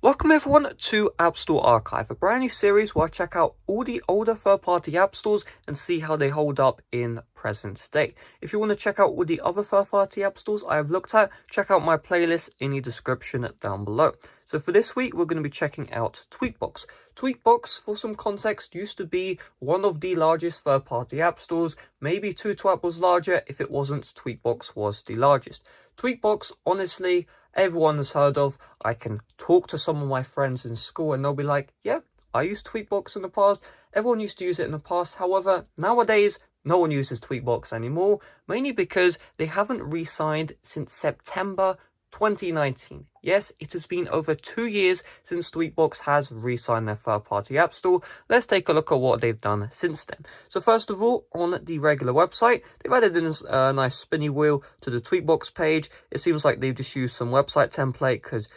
Welcome everyone to App Store Archive, a brand new series where I check out all the older third-party app stores and see how they hold up in present day. If you want to check out all the other third-party app stores I have looked at, check out my playlist in the description down below. So for this week, we're going to be checking out Tweakbox. Tweakbox, for some context, used to be one of the largest third-party app stores. Maybe TutorApp was larger. If it wasn't, Tweakbox was the largest. Tweakbox, honestly, everyone has heard of. I can talk to some of my friends in school and they'll be like, yeah, I used Tweakbox in the past. Everyone used to use it in the past. However, nowadays, no one uses Tweakbox anymore, mainly because they haven't re-signed since September 2019. Yes, it has been over 2 years since Tweakbox has re-signed their third-party app store. Let's take a look at what they've done since then. So first of all, on the regular website, they've added in a nice spinny wheel to the Tweakbox page. It seems like they've just used some website template because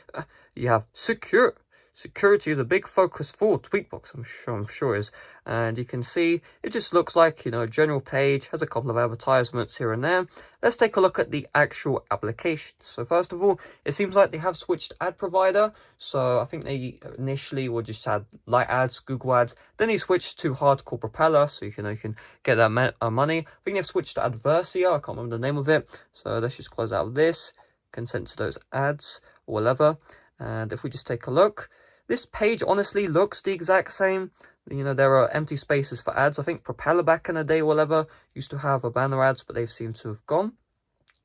you have security is a big focus for Tweakbox, I'm sure is. And you can see it just looks like, a general page, has a couple of advertisements here and there. Let's take a look at the actual application. So first of all, it seems like they have switched ad provider. So I think they initially would just had light ads, Google ads. Then they switched to Hardcore Propeller, so you can get that money. I think they've switched to Adversia. I can't remember the name of it. So let's just close out of this. Consent to those ads or whatever. And if we just take a look, this page honestly looks the exact same. There are empty spaces for ads. I think Propeller back in the day or whatever used to have a banner ads, but they've seemed to have gone.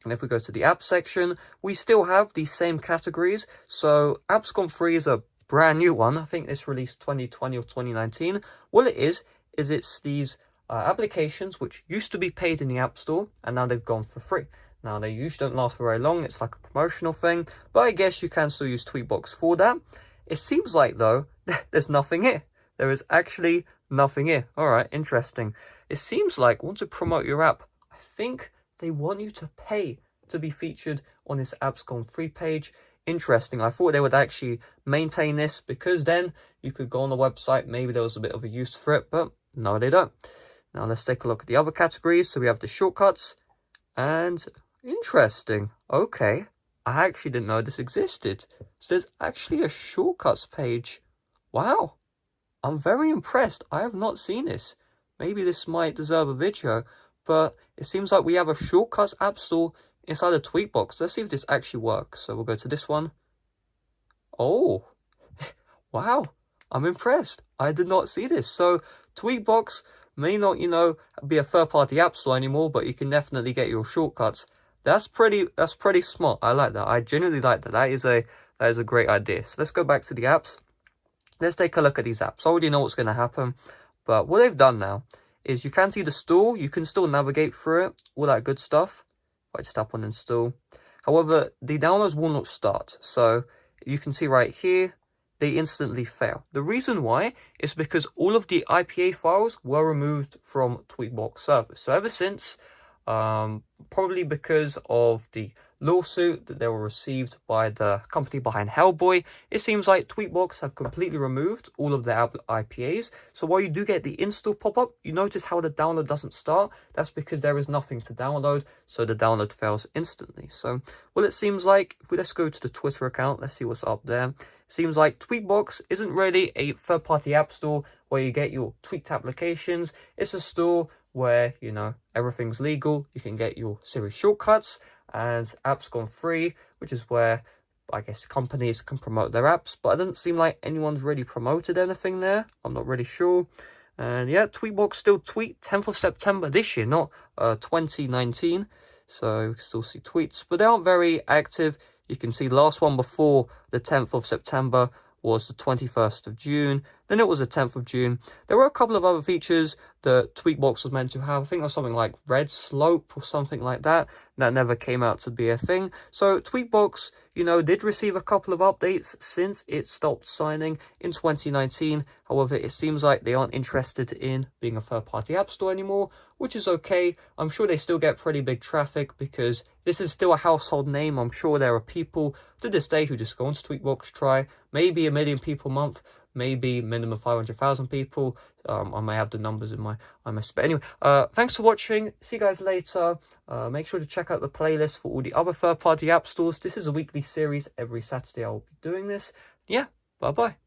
And if we go to the app section, we still have the same categories. So Apps Gone Free is a brand new one. I think it's released 2020 or 2019. What it is it's these applications which used to be paid in the App Store and now they've gone for free. Now, they usually don't last for very long. It's like a promotional thing, but I guess you can still use Tweakbox for that. It seems like, though, there's nothing here. There is actually nothing here. All right, interesting. It seems like once you promote your app, I think they want you to pay to be featured on this Apps Gone Free page. Interesting. I thought they would actually maintain this because then you could go on the website. Maybe there was a bit of a use for it, but no, they don't. Now, let's take a look at the other categories. So we have the shortcuts and... interesting. Okay. I actually didn't know this existed. So there's actually a shortcuts page. Wow. I'm very impressed. I have not seen this. Maybe this might deserve a video, but it seems like we have a shortcuts app store inside of Tweakbox. Let's see if this actually works. So we'll go to this one. Oh, wow. I'm impressed. I did not see this. So Tweakbox may not, be a third-party app store anymore, but you can definitely get your shortcuts. That's pretty smart. I like that. I genuinely like that. That is a great idea. So let's go back to the apps. Let's take a look at these apps. I already know what's going to happen, but what they've done now is you can see the store. You can still navigate through it, all that good stuff. If I just tap on install. However, the downloads will not start. So you can see right here, they instantly fail. The reason why is because all of the IPA files were removed from Tweakbox servers. So ever since, probably because of the lawsuit that they were received by the company behind Hellboy, it seems like Tweakbox have completely removed all of their IPAs. So while you do get the install pop-up, you notice how the download doesn't start. That's because there is nothing to download, so the download fails instantly. So, well, it seems like, if we let's go to the Twitter account, let's see what's up there. It seems like Tweakbox isn't really a third-party app store where you get your tweaked applications. It's a store where, everything's legal. You can get your Siri shortcuts and Apps Gone Free, which is where, I guess, companies can promote their apps. But it doesn't seem like anyone's really promoted anything there. I'm not really sure. And yeah, Tweakbox still tweet 10th of September this year, not 2019. So you can still see tweets, but they aren't very active. You can see the last one before the 10th of September was the 21st of June. Then it was the 10th of June. There were a couple of other features that Tweakbox was meant to have. I think it was something like red slope or something like that. That never came out to be a thing. So Tweakbox, did receive a couple of updates since it stopped signing in 2019. However, it seems like they aren't interested in being a third-party app store anymore, which is okay. I'm sure they still get pretty big traffic because this is still a household name. I'm sure there are people to this day who just go onto Tweakbox, try maybe 1 million people a month, maybe minimum 500,000 people. I may have the numbers in my but anyway, thanks for watching. See you guys later. Make sure to check out the playlist for all the other third-party app stores. This is a weekly series. Every Saturday I'll be doing this. Yeah, Bye bye.